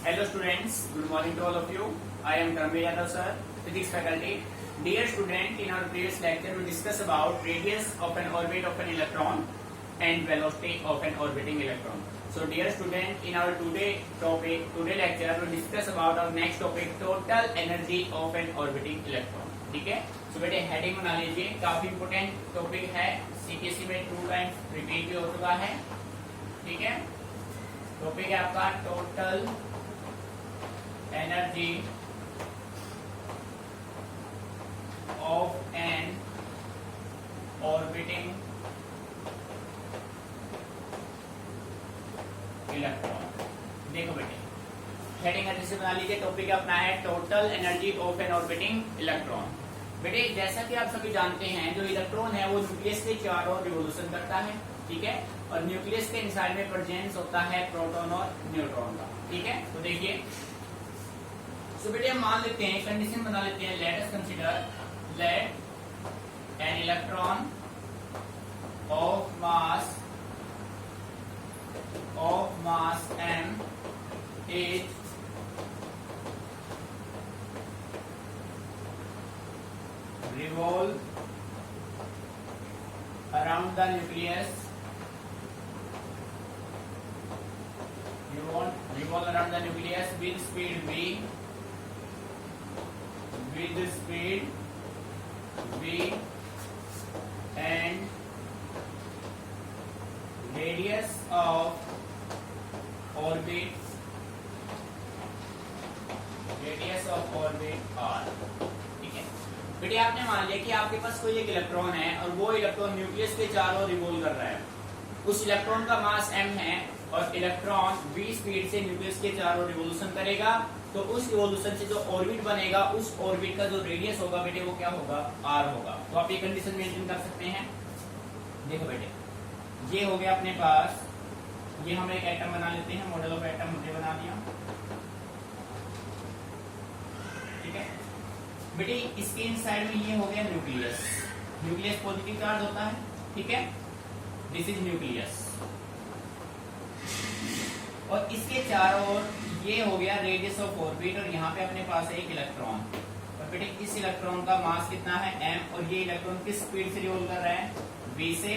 Hello students, good morning to all of you. I am Tanmay Yadav sir, physics faculty. Dear student, in our previous lecture we discussed about radius of an orbit of an electron and velocity of an orbiting electron. So dear student, in our today lecture we discuss about our next topic, total energy of an orbiting electron. ठीक है? So बेटे heading बना लीजिए, काफी important topic है, CPSC में 2 times repeat भी हो चुका है. ठीक है? टॉपिक है आपका total energy of an orbiting electron. देखो बेटे हेडिंग अच्छे से बना लीजिए. टॉपिक अपना है total energy of an orbiting electron. बेटे जैसा कि आप सभी जानते हैं, जो इलेक्ट्रॉन है वो न्यूक्लियस के चारों ओर रिवोल्यूशन करता है. ठीक है? और न्यूक्लियस के इनसाइड में प्रेजेंस होता है प्रोटॉन और न्यूट्रॉन का. ठीक है? तो देखिए, सो बेटे हम मान लेते हैं, कंडीशन बना लेते हैं. Let us consider let an electron of mass m is revolve around the nucleus. Revolve around the nucleus with speed v, and radius of orbit r. ठीक है बेटे, आपने मान लिया कि आपके पास कोई एक इलेक्ट्रॉन है और वो इलेक्ट्रॉन न्यूक्लियस के चारों रिवॉल्व कर रहा है. उस इलेक्ट्रॉन का मास m है और इलेक्ट्रॉन v स्पीड से न्यूक्लियस के चारों रिवोल्यूशन करेगा. तो उस रिवोल्यूशन से जो ऑर्बिट बनेगा, उस ऑर्बिट का जो रेडियस होगा बेटे वो क्या होगा? r होगा. तो आप ये कंडीशन मेंटेन कर सकते हैं. देखो बेटे, ये हो गया अपने पास, ये हम एक एटम बना लेते हैं. मॉडल ऑफ एटम हमने बना दिया. ठीक है बेटे, इसके इनसाइड में ये हो गया न्यूक्लियस. न्यूक्लियस पॉजिटिव चार्ज होता है. ठीक है, दिस इज न्यूक्लियस. और इसके चारों ओर ये हो गया रेडियस ऑफ ऑर्बिट. और यहाँ पे अपने पास है एक इलेक्ट्रॉन. और बेटे इस इलेक्ट्रॉन का मास कितना है? m. और ये इलेक्ट्रॉन किस स्पीड से रिवॉल्व कर रहा है? v से.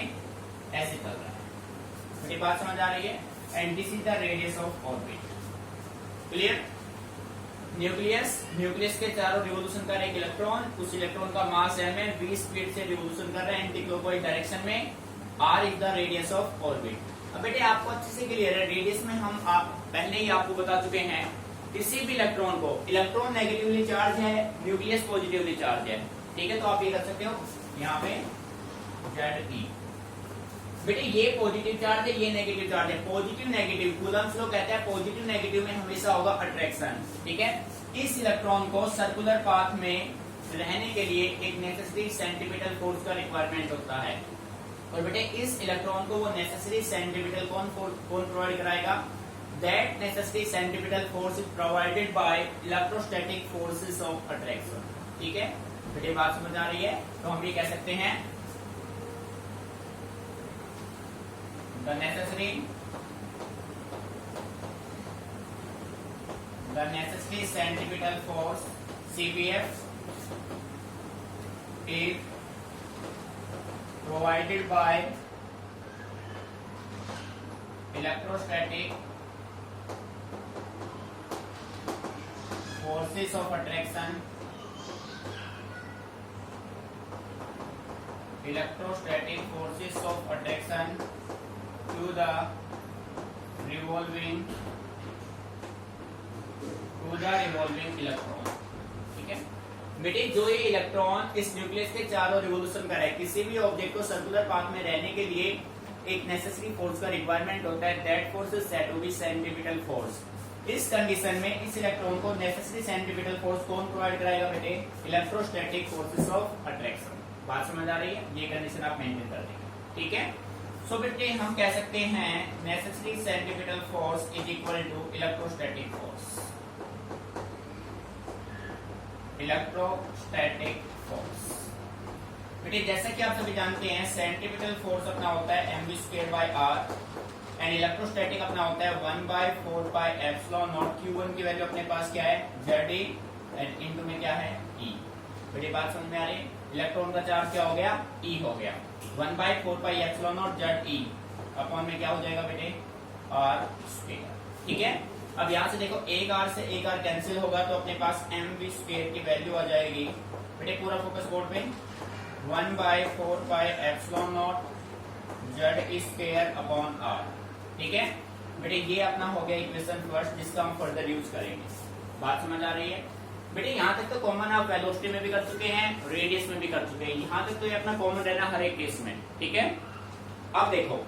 ऐसे चल रहा है. मेरी बात समझ आ रही है? And this is the radius of orbit. Clear? Nucleus के चारों रिवोल्यूशन कर रहा है एक इलेक्ट्रॉन. उस इलेक्ट्रॉन का मास m है, v स्पीड से रिवोल्यूशन कर रहा है एंटी क्लॉकवाइज डायरेक्शन में. r is the radius of orbit. अब बेटे आपको अच्छे से क्लियर है, रेडियस में हम पहले ही आपको बता चुके हैं. किसी भी इलेक्ट्रॉन को, इलेक्ट्रॉन नेगेटिवली चार्ज है, न्यूक्लियस पॉजिटिवली चार्ज है. ठीक है, तो आप ये कर सकते हो यहाँ पे Ze. बेटे ये पॉजिटिव चार्ज है, ये नेगेटिव चार्ज है. पॉजिटिव नेगेटिव, कूलम्स लॉ कहता है पॉजिटिव नेगेटिव में हमेशा होगा अट्रैक्शन. ठीक है, इस इलेक्ट्रॉन को सर्कुलर पाथ में रहने के लिए एक नेसेसरी सेंट्रीपिटल फोर्स का रिक्वायरमेंट होता है. और बेटे इस इलेक्ट्रॉन को वो नेसेसरी सेंट्रीपिटल कौन प्रोवाइड कराएगा? That necessary centripetal force is provided by electrostatic forces of attraction. ठीक है बेटे, बात समझ आ रही है? तो हम ये कह सकते हैं the necessary centripetal force CPF is provided by electrostatic forces of attraction. Electrostatic forces of attraction to the revolving electron. ठीक है बेटे, जो ये इलेक्ट्रॉन इस न्यूक्लियस के चारों रिवोल्यूशन कर रहा है, किसी भी ऑब्जेक्ट को सर्कुलर पाथ में रहने के लिए एक नेसेसरी फोर्स का रिक्वायरमेंट होता है. That force is said to be centripetal force. इस कंडीशन में इस इलेक्ट्रॉन को नेसेसरी सेंट्रीपिटल फोर्स कौन प्रोवाइड कराएगा बेटे? Electrostatic forces of attraction. बात समझ आ रही है? ये कंडीशन आप मेंटेन कर देंगे. ठीक है, सो बेटे हम कह सकते हैं necessary centripetal force is equal to electrostatic force. Electrostatic force बेटे जैसा कि आप सभी जानते हैं सेंट्रीपिटल फोर्स अपना होता है mv² by r and electrostatic अपना होता है 1/4πε0 Q1 की वैल्यू अपने पास क्या है Ze एंड इनटू में क्या है E। बेटे बात समझ में आ रही है? इलेक्ट्रॉन का चार्ज क्या हो गया E हो गया 1/4πε0 Ze अपॉन में क्या हो जाएगा बेटे R स्क्वायर। ठीक है, अब यहाँ से देखो एक R से एक R कैंसिल होगा तो अपने पास mv स्क्वायर की वैल्यू आ जाएगी बेटे पूरा फोकस बोर्ड पे 1/4πε0 Z स्क्वायर अपॉन R। ठीक है बेटे, ये अपना हो गया इक्वेशन फर्स्ट जिसका हम फर्दर यूज करेंगे। बात समझ आ रही है बेटे? यहाँ तक तो कॉमन आप वेलोसिटी में भी कर चुके हैं, रेडियस में भी कर चुके हैं, यहाँ तक तो ये अपना कॉमन रहना हर एक केस में। ठीक है, अब देखो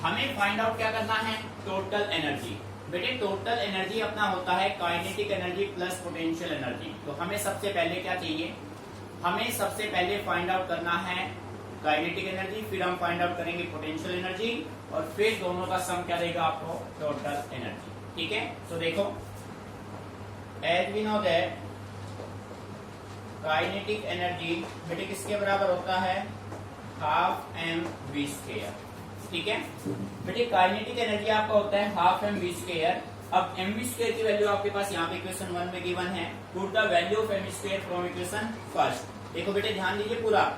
हमें फाइंड आउट क्या करना है टोटल एनर्जी। बेटे टोटल एनर्जी अपना होता है kinetic energy plus potential energy. तो हमें सबसे पहले क्या चाहिए, हमें सबसे पहले फाइंड आउट करना है काइनेटिक एनर्जी, फिर हम फाइंड आउट करेंगे पोटेंशियल एनर्जी और फिर दोनों का सम क्या देगा आपको टोटल एनर्जी। ठीक है, तो देखो as we know that kinetic energy बेटे किसके बराबर होता है हाफ एम वी स्क्वायर। ठीक है बेटे, काइनेटिक एनर्जी आपका होता है हाफ एम वी स्क्वायर। अब एम वी स्क्वायर की वैल्यू आपके पास यहाँ पे इक्वेशन 1 में गिवन है, put the value of m square from equation first. देखो बेटे ध्यान दीजिए पूरा,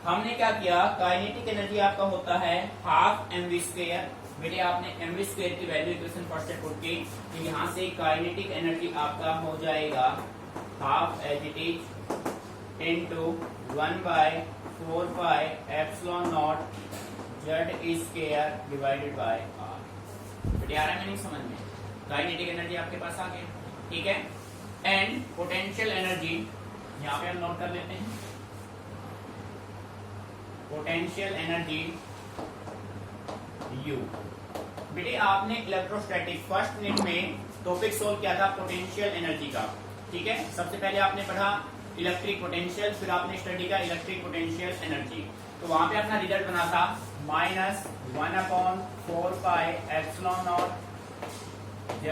हमने क्या किया काइनेटिक एनर्जी आपका होता है हाफ एम वी स्क्वायर। बेटे आपने एम वी स्क्वायर की वैल्यू इक्वेशन फर्स्ट से पुट की तो यहाँ से काइनेटिक एनर्जी आपका हो जाएगा half as it is into 1/4πε0 Z square divided by R। बेटे आ रहा है मीनिंग समझ में? काइनेटिक एनर्जी आपके पास आ गई। ठीक है, एंड पोटेंशियल एनर्जी यहाँ पे हम नोट कर लेते हैं, पोटेंशियल एनर्जी U। बेटे आपने इलेक्ट्रोस्टैटिक फर्स्ट यूनिट में टॉपिक सोल्व किया था पोटेंशियल एनर्जी का। ठीक है, सबसे पहले आपने पढ़ा इलेक्ट्रिक पोटेंशियल, फिर आपने स्टडी किया इलेक्ट्रिक पोटेंशियल एनर्जी। तो वहां पे अपना रिजल्ट बना था -1/4πε0 Z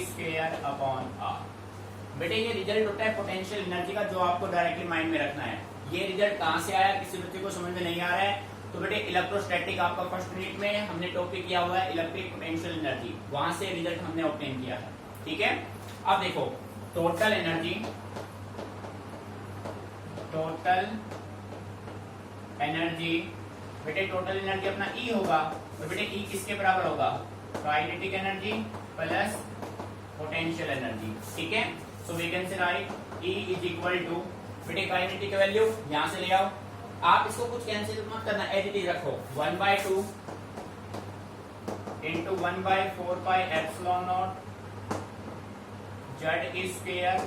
स्क्वायर अपॉन R। बेटे ये रिजल्ट होता है पोटेंशियल एनर्जी का जो आपको डायरेक्टली माइंड में रखना है। ये रिजल्ट कहाँ से आया किसी बच्चे को समझ में नहीं आ रहा है तो बेटे इलेक्ट्रोस्टैटिक आपका फर्स्ट यूनिट में हमने टॉपिक किया हुआ है इलेक्ट्रिक पोटेंशियल एनर्जी, वहां से रिजल्ट हमने ऑब्टेन किया है। ठीक है, अब देखो टोटल एनर्जी बेटे टोटल एनर्जी अपना E होगा तो बेटे E किसके बराबर होगा kinetic energy plus potential energy. ठीक है, so we can say write E is equal to बेटे काइनेटिक की वैल्यू यहां से ले आओ, आप इसको कुछ कैंसिल मत करना, एज इट इज रखो 1/2 into 1/4πε0 Z square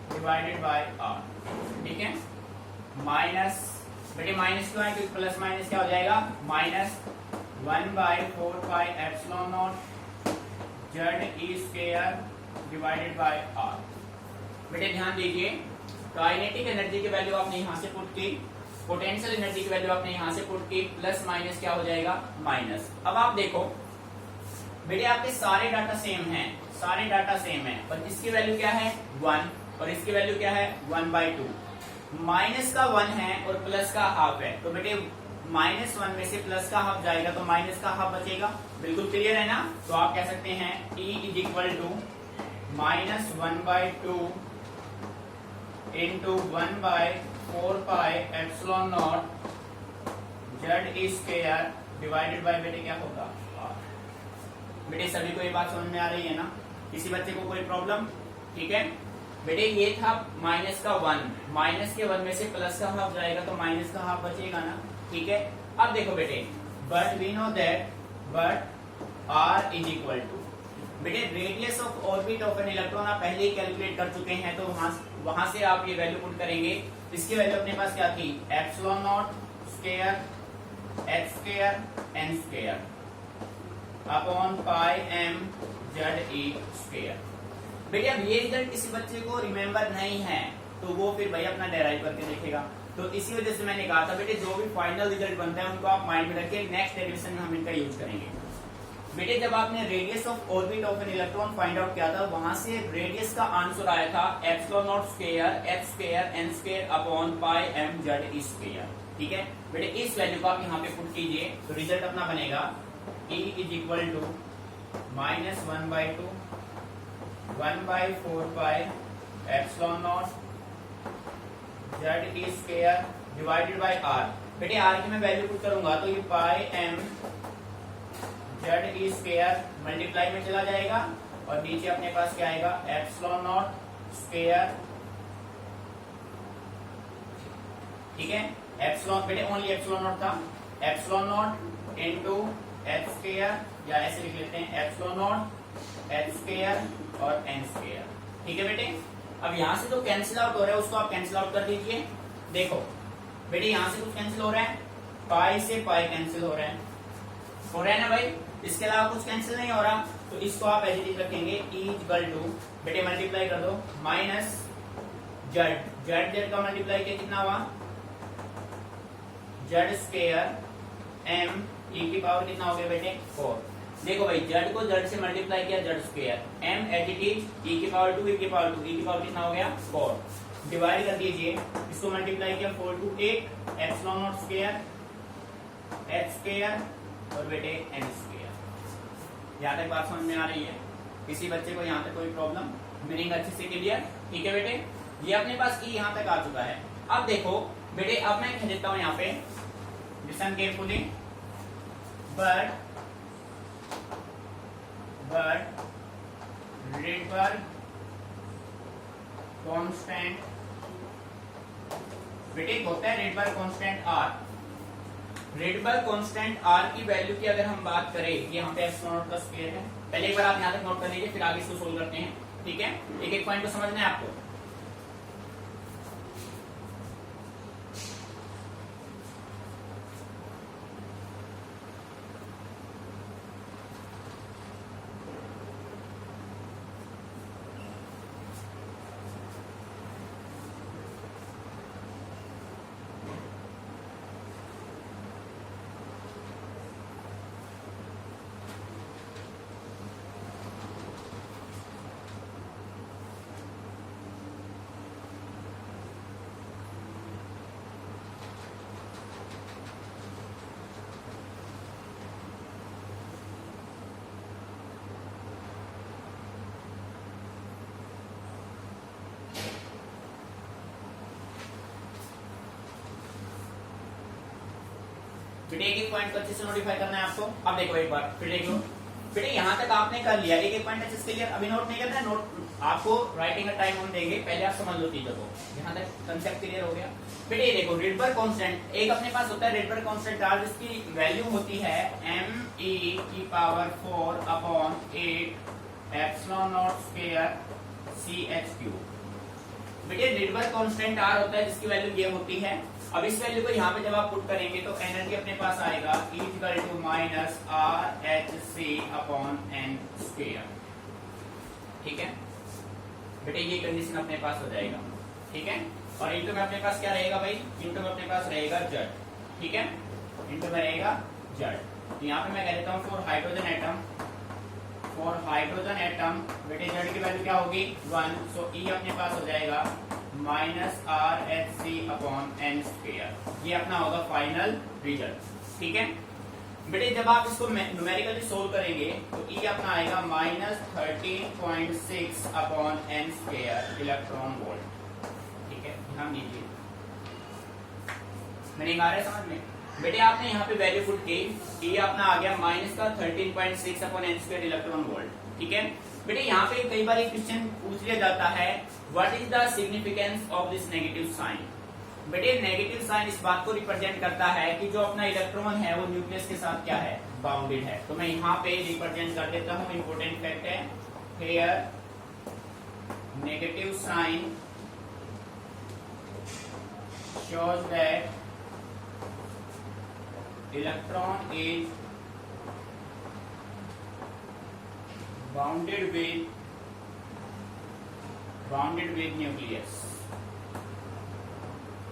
divided by R। ठीक है, माइनस बेटे माइनस क्यों है क्योंकि प्लस माइनस क्या हो जाएगा -1/4πε0 Z square divided by R। बेटे ध्यान दीजिए काइनेटिक एनर्जी की वैल्यू आपने यहां से पुट की, पोटेंशियल एनर्जी की वैल्यू आपने यहां से पुट की, प्लस माइनस क्या हो जाएगा माइनस। अब आप देखो बेटे आपके सारे डाटा सेम हैं, सारे डाटा सेम है, पर इसकी वैल्यू क्या है 1 और इसकी वैल्यू क्या है 1/2। माइनस का 1 है और प्लस का हाफ है तो बेटे -1 में से प्लस का हाफ जाएगा तो माइनस का हाफ बचेगा। बिल्कुल क्लियर है ना? तो आप कह सकते हैं E is equal to -1/2 into 1/4πε0 Z square divided by बेटे क्या होगा R। बेटे सभी को ये बात समझ में आ रही है ना? किसी बच्चे को कोई प्रॉब्लम? ठीक है बेटे, ये था माइनस का 1, माइनस के 1 में से प्लस का हाफ जाएगा तो माइनस का हाफ बचेगा ना। ठीक है, अब देखो बेटे but we know that but R is equal to बेटे radius of orbit of an electron आप पहले ही कैलकुलेट कर चुके हैं तो वहां से आप ये वैल्यू पुट करेंगे। इसकी वैल्यू अपने पास क्या थी ε0 square h square n square upon πm ZE square. बेटे अब ये रिजल्ट किसी बच्चे को रिमेम्बर नहीं है तो वो फिर भाई अपना डेराइव करके देखेगा। तो इसी वजह से मैंने कहा था बेटे जो भी फाइनल रिजल्ट बनता है उनको आप माइंड में रखिए, नेक्स्ट डेरिवेशन में हम इनका यूज करेंगे। बेटे जब आपने radius of orbit of an electron find out किया था वहां से रेडियस का आंसर आया था ε0 square h square n square upon πm ZE square. ठीक है बेटे, इस वैल्यू को आप यहाँ पे पुट कीजिए तो रिजल्ट अपना बनेगा E is equal to minus 1/2 1/4 pi epsilon naught Z e square divided by r. बेटे आर की मैं वैल्यू पुट करूंगा तो ये pi m Z e square multiply में चला जाएगा और नीचे अपने पास क्या आएगा एप्सिलॉन नॉट स्क्वायर। ठीक है, एप्सिलॉन बेटे ओनली एप्सिलॉन नॉट था, epsilon not into H square या ऐसे लिख लेते हैं एप्सिलॉन नॉट एच स्क्वायर और एन स्क्वायर। ठीक है बेटे, अब यहां से जो कैंसिल आउट हो रहा है उसको आप कैंसिल आउट कर दीजिए। देखो बेटे यहां से कुछ कैंसिल हो रहा है, पाई से पाई कैंसिल हो रहा है ना भाई, इसके अलावा कुछ कैंसिल नहीं हो रहा, तो इसको आप एज इट इज रखेंगे E इक्वल टू बेटे मल्टीप्लाई कर दो माइनस जेड जेड का मल्टीप्लाई किया कितना हुआ जेड स्क्वायर एम ई की पावर कितना हो गया बेटे 4। देखो भाई जेड को जेड से मल्टीप्लाई किया Z square M as it is E की पावर 2 ई की पावर 2 ई की पावर कितना हो गया 4 डिवाइड कर दीजिए, इसको मल्टीप्लाई किया 4 to 8 epsilon naught square h square और बेटे एन स्क्वायर। यहाँ तक बात समझ में आ रही है? किसी बच्चे को यहाँ तक कोई प्रॉब्लम? मीनिंग अच्छे से क्लियर? ठीक है बेटे, ये अपने पास ई यहाँ तक आ चुका है। अब देखो बेटे अब मैं कह देता हूँ यहाँ पे listen carefully, but Rydberg constant बेटे होता है Rydberg constant R। Rydberg constant R की वैल्यू की अगर हम बात करें, ये यहाँ पे एप्सिलॉन नॉट का स्क्वायर है, पहले एक बार आप यहाँ तक नोट कर लीजिए फिर आगे इसको सोल्व करते हैं। ठीक है, एक एक पॉइंट को समझना है आपको। बेटे एक एक पॉइंट को अच्छे से नोटिफाई करना है आपको। अब देखो एक बार फिर देख लो बेटे, यहाँ तक आपने कर लिया, एक एक पॉइंट अच्छे से क्लियर। अभी नोट नहीं करना है, नोट आपको राइटिंग का टाइम हम देंगे, पहले आप समझ लो चीजों को। यहाँ तक कंसेप्ट क्लियर हो गया बेटे। ये देखो Rydberg कांस्टेंट एक अपने पास होता है Rydberg कांस्टेंट R, जिसकी वैल्यू होती है m e की power 4 upon 8 epsilon naught square c h cube. बेटे Rydberg कांस्टेंट R होता है जिसकी वैल्यू ये होती है। अब इस वैल्यू को यहाँ पे जब आप पुट करेंगे तो एनर्जी अपने पास आएगा E equal to minus R h c upon n square. ठीक है बेटे, ये कंडीशन अपने पास हो जाएगा। ठीक है, और इनटू में अपने पास क्या रहेगा भाई, इनटू में अपने पास रहेगा जेड। ठीक है, इनटू में रहेगा जेड। तो यहाँ पे मैं कह देता हूँ फॉर हाइड्रोजन एटम बेटे जेड की वैल्यू क्या होगी 1, सो ई अपने पास हो जाएगा minus R h c upon n square. ये अपना होगा फाइनल रिजल्ट। ठीक है बेटे, जब आप इसको न्यूमेरिकली सोल्व करेंगे तो ई अपना आएगा minus 13.6 upon n square electron volt. ठीक है, ध्यान दीजिए, मीनिंग आ रहा है समझ में? बेटे आपने यहाँ पे वैल्यू पुट की, ई अपना आ गया माइनस का 13.6 upon n square electron volt. ठीक है बेटे, यहाँ पे कई बार एक क्वेश्चन पूछ लिया जाता है, what is the significance of this negative sign. बेटे नेगेटिव साइन इस बात को रिप्रेजेंट करता है कि जो अपना इलेक्ट्रॉन है वो न्यूक्लियस के साथ क्या है, बाउंडेड है। तो मैं यहाँ पे रिप्रेजेंट कर देता हूँ, इंपोर्टेंट फैक्ट है here negative sign shows that electron is bounded with nucleus।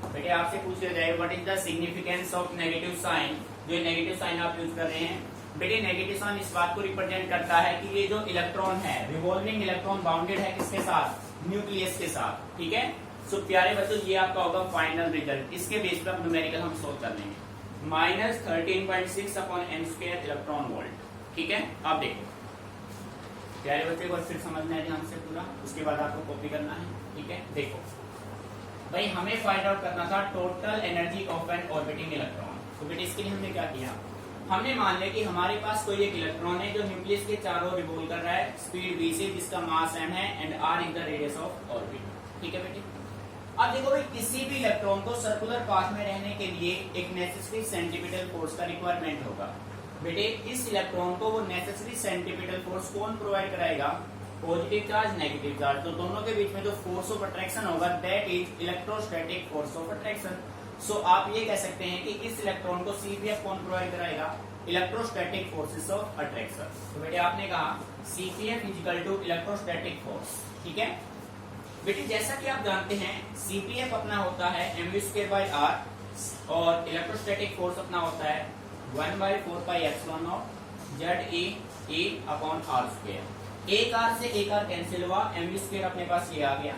बेटे आपसे पूछ लिया जाए what is the significance of negative sign, जो नेगेटिव साइन आप यूज कर रहे हैं। बेटे नेगेटिव साइन इस बात को रिप्रेजेंट करता है कि ये जो इलेक्ट्रॉन है रिवॉल्विंग इलेक्ट्रॉन बाउंडेड है किसके साथ, न्यूक्लियस के साथ। ठीक है, सो प्यारे बच्चों ये आपका होगा फाइनल रिजल्ट। इसके बेस पर न्यूमेरिकल हम सोल्व कर लेंगे। -13.6 upon m square electron volt. ठीक है, आप देखो प्यारे बच्चे को फिर समझना है ध्यान से पूरा, उसके बाद आपको कॉपी करना है। ठीक है, देखो भाई हमें फाइंड आउट करना था total energy of an orbiting electron. तो बेटे इसके लिए हमने क्या किया, हमने मान लिया कि हमारे पास कोई एक इलेक्ट्रॉन है जो न्यूक्लियस के चारों रिवॉल्व कर रहा है स्पीड v से, जिसका मास m है and r is the radius of orbit. ठीक है बेटे, अब देखो भाई किसी भी इलेक्ट्रॉन को सर्कुलर पाथ में रहने के लिए एक नेसेसरी सेंटीपिटल फोर्स का रिक्वायरमेंट होगा। बेटे इस इलेक्ट्रॉन को वो नेसेसरी सेंटीपिटल फोर्स कौन प्रोवाइड कराएगा, पॉजिटिव चार्ज नेगेटिव चार्ज, तो दोनों के बीच में जो फोर्स ऑफ अट्रैक्शन होगा that is electrostatic force of attraction. So आप ये कह सकते हैं कि इस इलेक्ट्रॉन को CPF कौन प्रोवाइड कराएगा, इलेक्ट्रोस्टैटिक फोर्सेस ऑफ अट्रैक्शन। तो बेटे आपने कहा CPF equal to electrostatic force. ठीक है बेटे, जैसा कि आप जानते हैं CPF अपना होता है mv²/r और इलेक्ट्रोस्टैटिक फोर्स अपना होता है 1/4πε0 ZE/r²। एक r से एक r कैंसिल हुआ, mv² अपने पास ये आ गया।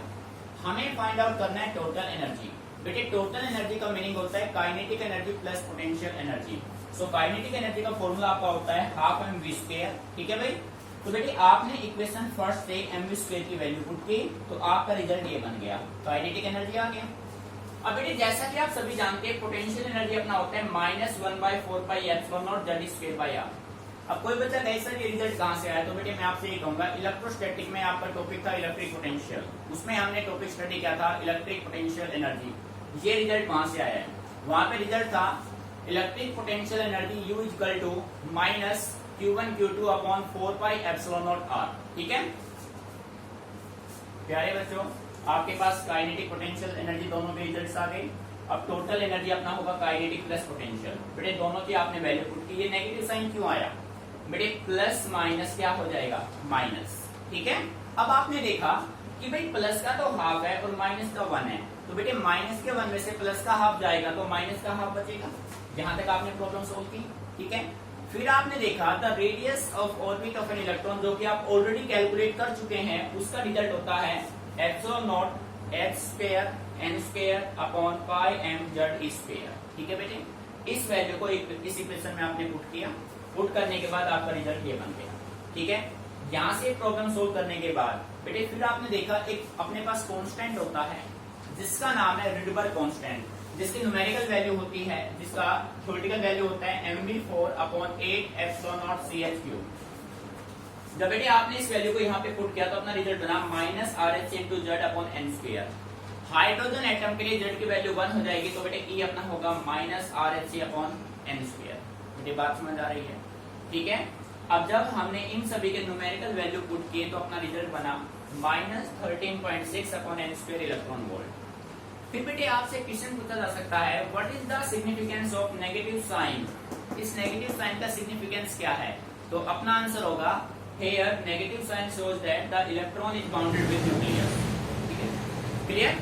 हमें फाइंड आउट करना है टोटल एनर्जी। बेटे टोटल एनर्जी का मीनिंग होता है kinetic energy plus potential energy. So kinetic energy का फॉर्मूला आपका होता है हाफ mv²। ठीक है भाई, तो बेटे आपने इक्वेशन फर्स्ट से mv² की वैल्यू पुट की तो आपका रिजल्ट ये बन गया, काइनेटिक एनर्जी आ गया। अब बेटे जैसा कि आप सभी जानते हैं पोटेंशियल एनर्जी अपना होता है -1/4πε0 Z²/r। अब कोई बच्चा कहे सर ये रिजल्ट कहां से आया, तो बेटे मैं आपसे ये कहूंगा इलेक्ट्रोस्टैटिक में आपका टॉपिक था इलेक्ट्रिक पोटेंशियल, उसमें हमने टॉपिक स्टडी किया था इलेक्ट्रिक पोटेंशियल एनर्जी। ये रिजल्ट वहां से आया है, वहां पे रिजल्ट था electric potential energy U equal to -Q1Q2 upon 4πε0r। ठीक है प्यारे बच्चों, आपके पास काइनेटिक पोटेंशियल एनर्जी दोनों के रिजल्ट्स आ गए। अब टोटल एनर्जी अपना होगा काइनेटिक प्लस पोटेंशियल। बेटे दोनों की आपने वैल्यू पुट की, ये नेगेटिव साइन क्यों आया, बेटे प्लस माइनस क्या हो जाएगा माइनस। ठीक है, अब आपने देखा कि भाई प्लस का तो हाफ है और माइनस का 1 है, तो बेटे माइनस के 1 में से प्लस का हाफ जाएगा तो माइनस का हाफ बचेगा। जहां तक आपने प्रॉब्लम सोल्व की। ठीक है, फिर आपने देखा the radius of orbit of an electron, जो कि आप ऑलरेडी कैलकुलेट कर चुके हैं, उसका रिजल्ट होता है ε0 h² n² अपॉन πmz²। ठीक है बेटे, इस वैल्यू को इस इक्वेशन में आपने पुट किया, पुट करने के बाद आपका रिजल्ट ये बन गया। ठीक है, यहां से प्रॉब्लम सोल्व करने के बाद बेटे फिर आपने देखा एक अपने पास कांस्टेंट होता है जिसका नाम है रिडबर्ग कांस्टेंट, जिसकी न्यूमेरिकल वैल्यू होती है, जिसका थ्योरेटिकल वैल्यू होता है mv4/8ε0ch³। जब बेटे आपने इस वैल्यू को यहाँ पे पुट किया तो अपना रिजल्ट बना -RH/z/n²। हाइड्रोजन एटम के लिए z की वैल्यू 1 हो जाएगी तो बेटे E अपना होगा -RH/n²। बेटे बात समझ आ रही है। ठीक है, अब जब हमने इन सभी के न्यूमेरिकल वैल्यू पुट किए तो अपना रिजल्ट बना -13.6/n² इलेक्ट्रॉन वोल्ट। फिर बेटे आपसे क्वेश्चन पूछा जा सकता है what is the significance of negative sign, इस नेगेटिव साइन का सिग्निफिकेंस क्या है, तो अपना आंसर होगा here negative sign shows that the electron is bounded with nucleus। ठीक है, क्लियर,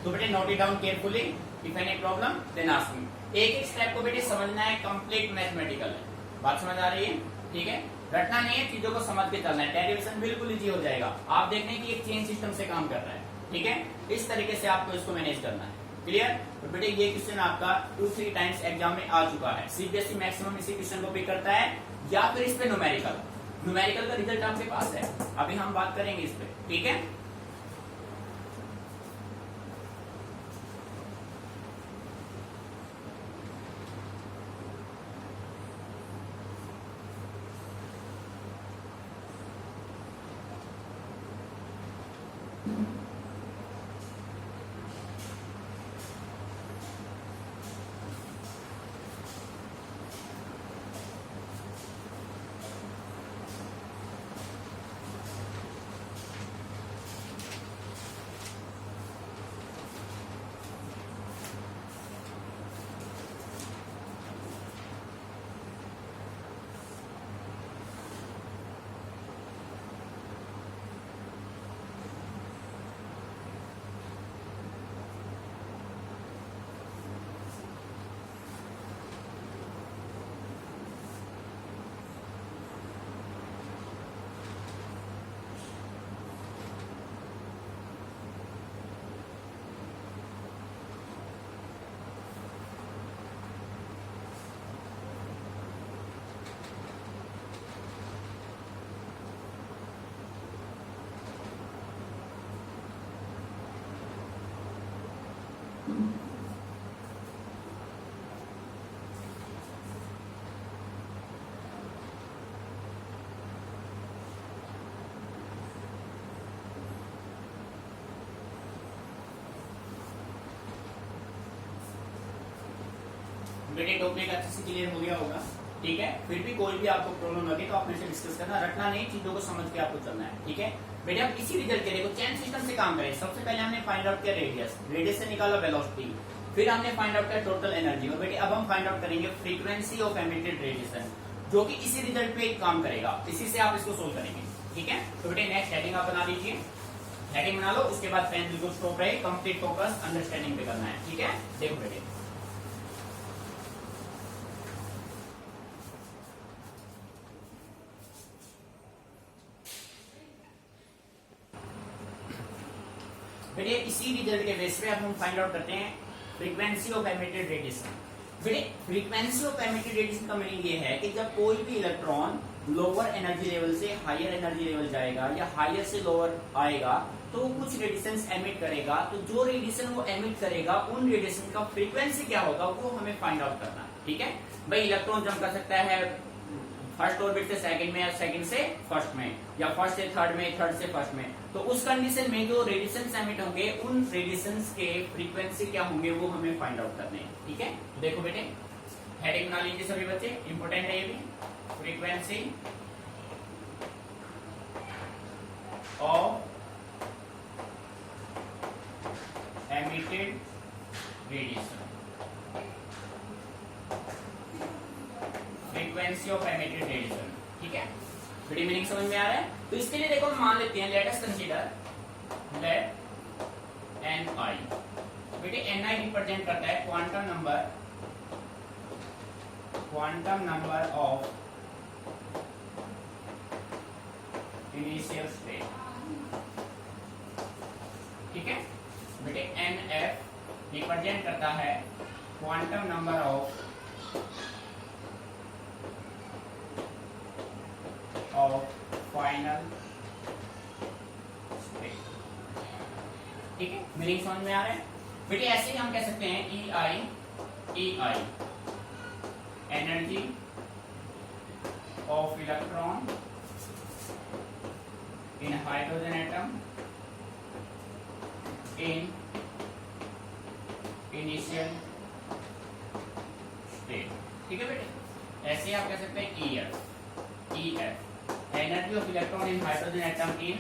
तो बेटे note it down carefully, if any problem then ask me. एक एक स्टेप को बेटे समझना है, कंप्लीट मैथमेटिकल है, बात समझ आ रही है। ठीक है, रटना नहीं है, चीजों को समझ के चलना है, डेरिवेशन बिल्कुल इजी हो जाएगा। आप देखने की एक चेन सिस्टम से काम कर रहा है। ठीक है, इस तरीके से आपको इसको मैनेज करना है। क्लियर, तो बेटे ये क्वेश्चन आपका 2-3 टाइम्स एग्जाम में आ चुका है। सीबीएसई मैक्सिमम इसी क्वेश्चन को पिक करता है या फिर इस पे न्यूमेरिकल का रिजल्ट आपके पास है, अभी हम बात करेंगे इस पे। ठीक है, बेटे टॉपिक अच्छे से क्लियर हो गया होगा, ठीक है। फिर भी कोई भी आपको प्रॉब्लम लगे तो आप मेरे से डिस्कस करना, रटना नहीं, चीजों को समझ के आपको चलना है, ठीक है। बेटे अब इसी रिजल्ट के लिए चेन सिस्टम से काम करें। सबसे पहले हमने फाइंड आउट किया रेडियस, रेडियस से निकाला वेलोसिटी, फिर हमने फाइंड आउट किया टोटल एनर्जी, और बेटे अब हम फाइंड आउट करेंगे फ्रीक्वेंसी ऑफ एमिटेड रेडिएशन, जो कि इसी रिजल्ट पे काम करेगा। इसी से आप इसको सोल्व करेंगे, ठीक है। तो बेटे नेक्स्ट हेडिंग आप बना लीजिए, हेडिंग बना लो, उसके बाद पेन बिल्कुल स्टॉप रहे, कंप्लीट फोकस अंडरस्टैंडिंग पे करना है, ठीक है। देखो बेटे बेटे इसी रिजल्ट के बेस पे अब हम फाइंड आउट करते हैं फ्रीक्वेंसी ऑफ एमिटेड रेडिएशन। बेटे फ्रीक्वेंसी ऑफ एमिटेड रेडिएशन का मीनिंग ये है कि जब कोई भी इलेक्ट्रॉन लोअर एनर्जी लेवल से हायर एनर्जी लेवल जाएगा या हायर से लोअर आएगा तो वो कुछ रेडिएशन एमिट करेगा, तो जो रेडिएशन वो एमिट करेगा उन रेडिएशन का फ्रीक्वेंसी क्या होगा वो हमें फाइंड आउट करना है, ठीक है। भाई इलेक्ट्रॉन जंप कर सकता है फर्स्ट ऑर्बिट से सेकंड में या सेकंड से फर्स्ट में, या फर्स्ट से थर्ड में, थर्ड से फर्स्ट में, तो उस कंडीशन में जो रेडिएशंस एमिट होंगे उन रेडिएशंस के फ्रीक्वेंसी क्या होंगे वो हमें फाइंड आउट करने हैं, ठीक है। देखो बेटे हेडिंग बना लीजिए सभी बच्चे, इंपॉर्टेंट है ये भी, frequency of emitted radiation, frequency of emitted radiation, ठीक है। बड़ी मीनिंग समझ में आ रहा है। तो इसके लिए देखो हम मान लेते हैं, let us consider let N I, बेटे एन आई रिप्रेजेंट करता है quantum number of initial state, ठीक है। बेटे एन एफ रिप्रेजेंट करता है quantum number of final state, ठीक है। मीनिंग समझ में आ रहा है बेटे। ऐसे ही हम कह सकते हैं E I energy of electron in hydrogen atom in initial state, ठीक है बेटे। ऐसे ही आप कह सकते हैं E F energy of electron in hydrogen atom in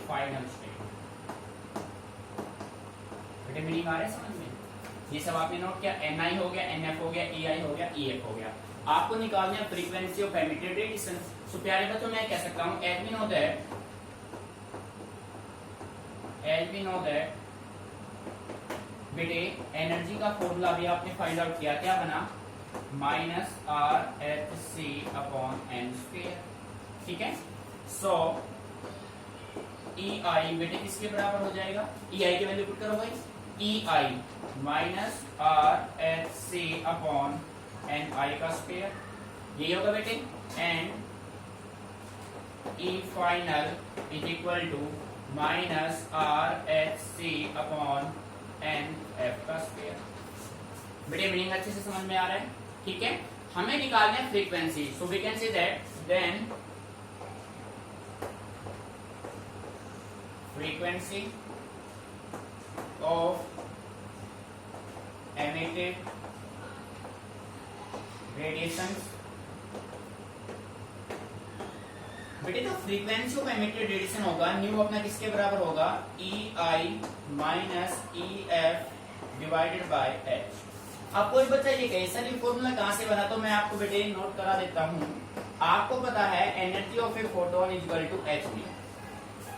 final state. बेटे मीनिंग आ रहा है समझ में? ये सब आपने नोट किया, Ni हो गया, Nf हो गया, Ei हो गया, Ef हो गया। आपको निकालना है फ्रीक्वेंसी ऑफ एमिटेड रेडिएशन। सो प्यारे बच्चों मैं कह सकता हूं as we know that बेटे एनर्जी का फॉर्मूला भी आपने फाइंड आउट किया, क्या बना -RHc/n², ठीक है। सो EI बेटे किसके बराबर हो जाएगा, EI की वैल्यू पुट करो भाई, EI -RHc/ni², यही होगा बेटे। And E final is equal to -RHc/nf²। बेटे मीनिंग अच्छे से समझ में आ रहा है, ठीक है। हमें निकालना है frequency, so we can say that then frequency of emitted radiations, बेटे तो फ्रीक्वेंसी ऑफ एमिटेड रेडिएशन होगा, न्यू अपना किसके बराबर होगा, EI -EF divided by H। अब कोई बच्चा ये कहे सर ये फॉर्मूला कहां से बना, तो मैं आपको बेटे नोट करा देता हूं। आपको पता है energy of a photon is equal to H nu.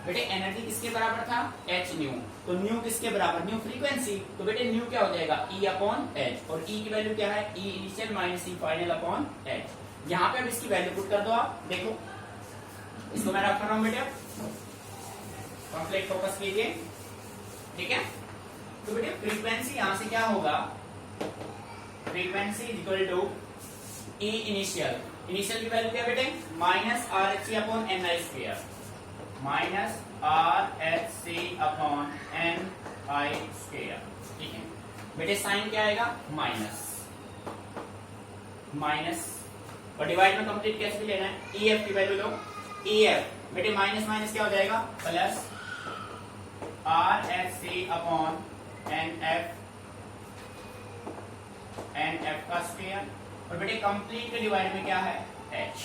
बेटे एनर्जी किसके बराबर था, H न्यू, तो न्यू किसके बराबर, न्यू फ्रीक्वेंसी, तो बेटे न्यू क्या हो जाएगा E/H, और E की वैल्यू क्या है, E इनिशियल माइनस E फाइनल/H। यहाँ पे अब इसकी वैल्यू पुट कर दो आप, देखो इसको मैं रख रहा हूं बेटे, कंप्लीट फोकस कीजिए, ठीक है। तो बेटे फ्रीक्वेंसी यहां से क्या होगा, frequency is equal to E initial, initial की वैल्यू क्या बेटे -RHc/ni², -RHc/ni², ठीक है बेटे। साइन क्या आएगा, माइनस, और डिवाइड में कंप्लीट कैसे भी लेना है, EF की वैल्यू लो, EF बेटे माइनस माइनस क्या हो जाएगा, प्लस RHc/nf एन एफ का स्क्वायर। और बेटे कंप्लीट के डिवाइड में क्या है, एच।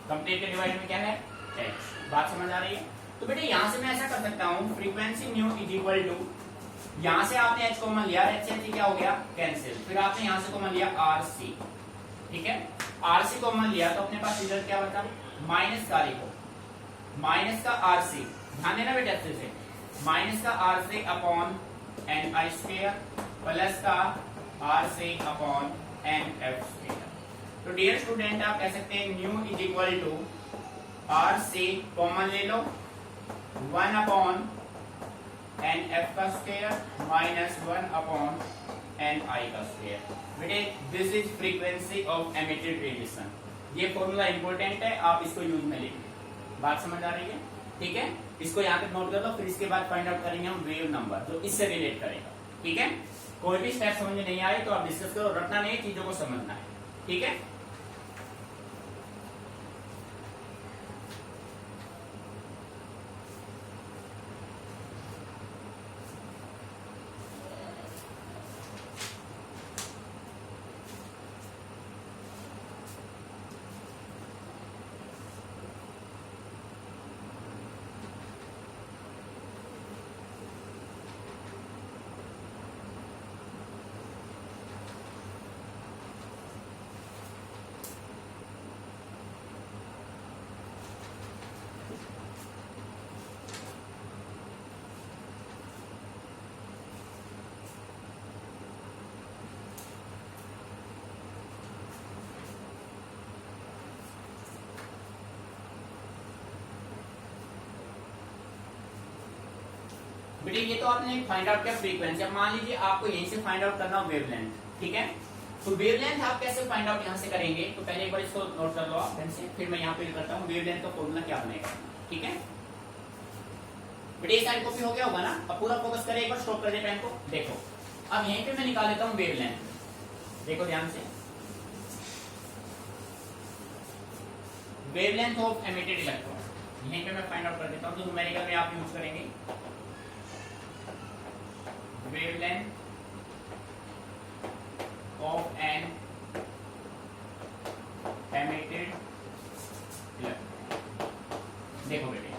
कंप्लीट के डिवाइड में क्या है, एच। बात समझ आ रही है? तो बेटे यहां से मैं ऐसा कर सकता हूं, frequency nu is equal to, यहां से आपने एच कॉमन लिया, एच से क्या हो गया, कैंसिल। फिर आपने यहां से कॉमन लिया आर सी, ठीक है, आर सी कॉमन लिया तो अपने पास रिजल्ट क्या बचा, माइनस का लिखो, माइनस का आर सी, ध्यान देना बेटा अच्छे से, माइनस का R C upon N I square plus का R C upon N F square. तो डियर स्टूडेंट आप कह सकते हैं nu is equal to R C common ले लो 1 अपॉन एन एफ का square minus 1 upon N I का स्क्वायर। बेटे this is frequency of emitted radiation. ये फॉर्मूला इंपॉर्टेंट है, आप इसको यूज में लेंगे। बात समझ आ रही है? ठीक है, इसको यहाँ पे नोट कर लो, फिर इसके बाद फाइंड आउट करेंगे हम वेव नंबर जो इससे रिलेट करेगा। ठीक है, कोई भी स्टेप समझ में नहीं आए तो आप डिस्कस करो, रटना नहीं, चीजों को समझना है। ठीक है, बेटे ये तो आपने फाइंड आउट किया फ्रीक्वेंसी। अब मान लीजिए आपको यहीं से फाइंड आउट करना वेवलेंथ, ठीक है, तो वेवलेंथ आप कैसे फाइंड आउट यहां से करेंगे, तो पहले एक बार इसको नोट कर लो आप ध्यान से, फिर मैं यहाँ पे करता हूँ वेवलेंथ का फॉर्मूला क्या बनेगा। ठीक है बेटे, ये साइड कॉपी हो गया होगा ना, अब पूरा फोकस करें, एक बार स्टॉप कर दे पेन को। देखो अब यहीं पे मैं निकाल लेता हूँ वेवलेंथ, देखो ध्यान से, वेवलेंथ ऑफ एमिटेड इलेक्ट्रॉन यहीं पे मैं फाइंड आउट कर देता हूँ, तो न्यूमेरिकल में आप यूज करेंगे wavelength of an emitted electron। देखो बेटे,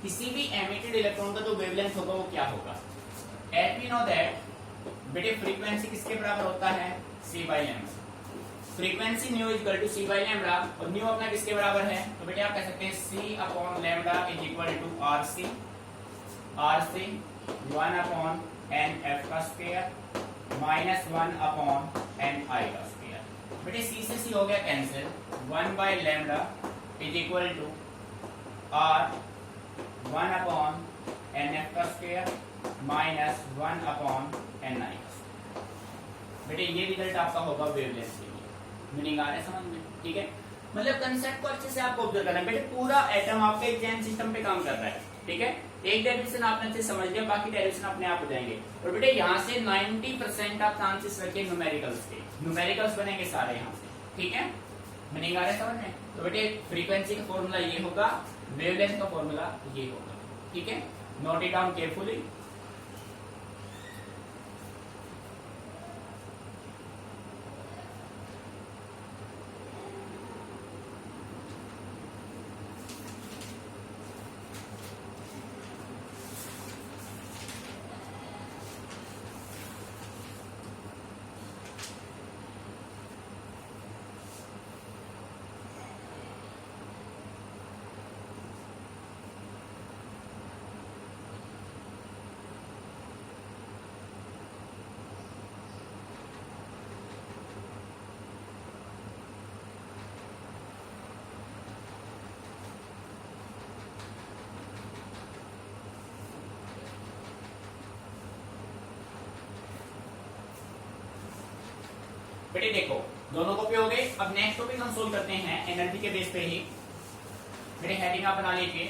किसी भी एमिटेड इलेक्ट्रॉन का जो वेवलेंथ होगा वो क्या होगा, एट वी नो दैट बेटे फ्रीक्वेंसी किसके बराबर होता है, c by lambda. Frequency nu is equal to c by lambda, और न्यू अपना किसके बराबर है, तो बेटे आप कह सकते हैं c upon lambda is equal to R C 1 upon N F का square minus 1 upon N I का स्क्वायर। बेटे सी से सी हो गया cancel, 1 by lambda is equal to R 1 upon N F का square minus 1 upon N I का square. बेटे ये रिजल्ट आपका होगा वेवलेंथ के लिए। मीनिंग आ रहा है समझ में? ठीक है, मतलब कंसेप्ट को अच्छे से आपको ऑब्जर्व करना है। बेटे पूरा एटम आपके एक चेन सिस्टम पे काम कर रहा है, ठीक है, एक डेरिवेशन आपने अच्छे समझ लिया, बाकी डेरिवेशन अपने आप हो जाएंगे। और बेटे यहाँ से 90% आप चांसेस रखिए न्यूमेरिकल्स के, न्यूमेरिकल्स बनेंगे सारे यहाँ से। ठीक है, मीनिंग आ रहा है समझ में? तो बेटे फ्रीक्वेंसी का फॉर्मूला ये होगा, वेवलेंथ का फॉर्मूला ये होगा। ठीक है, नोट इट डाउन केयरफुली। बेटे देखो दोनों कॉपी हो गए। अब नेक्स्ट टॉपिक हम सोल्व करते हैं एनर्जी के बेस पे ही। बेटे हेडिंग आप बना लीजिए,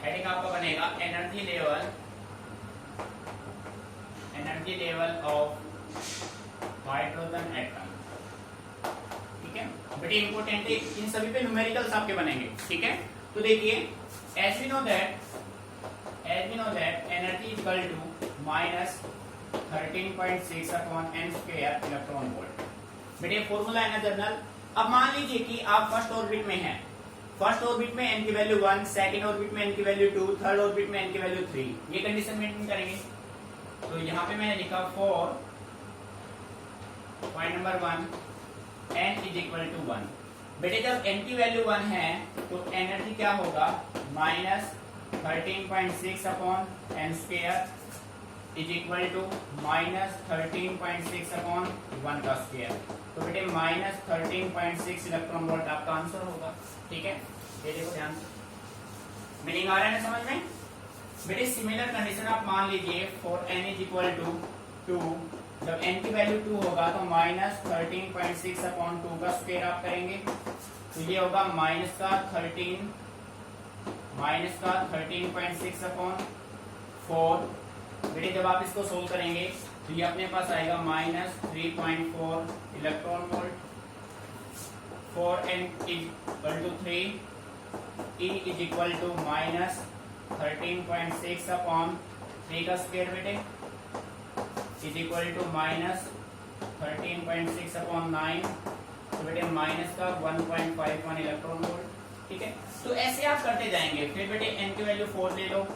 हेडिंग आपका बनेगा energy level of hydrogen atom. ठीक है बेटे, इंपॉर्टेंट है, इन सभी पे न्यूमेरिकल्स आपके बनेंगे। ठीक है, तो देखिए as we know that energy equal to minus 13.6 upon n square electron volt. बेटे फॉर्मूला है ना जनरल। अब मान लीजिए कि आप फर्स्ट ऑर्बिट में हैं, फर्स्ट ऑर्बिट में n की वैल्यू 1, सेकंड ऑर्बिट में n की वैल्यू 2, थर्ड ऑर्बिट में n की वैल्यू 3, ये कंडीशन मेंटेन करेंगे। तो यहाँ पे मैंने लिखा for point number 1 n is equal to 1। बेटे जब n की वैल्यू 1 है तो एनर्जी क्या होगा, minus 13.6 upon n square is equal to minus 13.6 upon 1 का स्क्वायर। तो बेटे माइनस 13.6 इलेक्ट्रॉन वोल्ट आपका आंसर होगा। ठीक है, ये देखो ध्यान से, मीनिंग आ रहा है ना समझ में। बेटे सिमिलर कंडीशन आप मान लीजिए for n is equal to 2, जब n की वैल्यू 2 होगा तो माइनस 13.6 अपॉन 2 का स्क्वायर आप करेंगे, तो ये होगा माइनस का 13.6 अपॉन 4। बेटे जब आप इसको सोल्व करेंगे तो ये अपने पास आएगा minus 3.4 electron volt. For n is equal to 3, e is equal to minus 13.6 upon 3 का स्क्वायर बेटे is equal to minus 13.6 upon 9, तो बेटे माइनस का 1.51 इलेक्ट्रॉन वोल्ट। ठीक है, तो ऐसे आप करते जाएंगे। फिर बेटे n की वैल्यू 4 ले लो,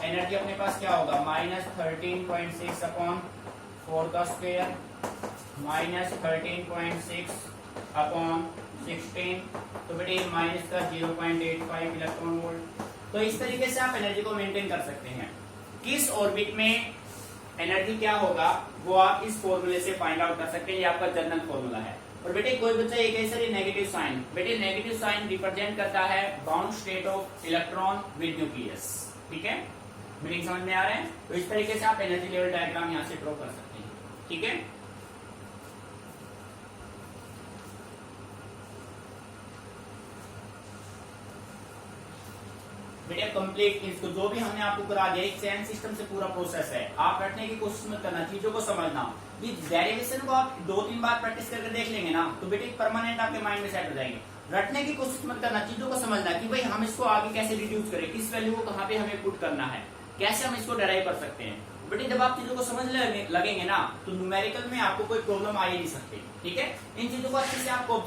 एनर्जी अपने पास क्या होगा, माइनस 13.6 अपॉन 4 का स्क्वायर माइनस 13.6 अपॉन 16, तो बेटे माइनस का 0.85 इलेक्ट्रॉन वोल्ट। तो इस तरीके से आप एनर्जी को मेंटेन कर सकते हैं। किस ऑर्बिट में एनर्जी क्या होगा वो आप इस फॉर्मूले से फाइंड आउट कर सकते हैं, ये आपका जनरल फॉर्मूला है। और बेटे कोई बच्चा ये कहे सर नेगेटिव साइन, बेटे नेगेटिव साइन रिप्रेजेंट करता है bound state of electron with nucleus. ठीक है, मीनिंग समझ में आ रहा है। तो इस तरीके से आप एनर्जी लेवल डायग्राम यहां से ड्रॉ कर सकते हैं। ठीक है, बेटे कंप्लीट इसको जो भी हमने आपको करा दिया, एक चैन सिस्टम से पूरा प्रोसेस है। आप रटने की कोशिश मत करना, चीजों को समझना। ये डेरिवेशन को आप 2-3 बार प्रैक्टिस करके देख लेंगे ना तो बेटे परमानेंट आपके माइंड में सेट हो जाएंगे। रटने की कोशिश मत करना, चीजों को समझना कि भाई हम इसको आगे कैसे रिड्यूस करें, किस वैल्यू को कहाँ पे हमें पुट करना है, कैसे हम इसको डेराइव कर सकते हैं। बेटे जब आप चीजों को समझने लगेंगे ना तो न्यूमेरिकल में आपको कोई प्रॉब्लम आ ही नहीं सकती। ठीक है, इन चीजों को अच्छे से आपको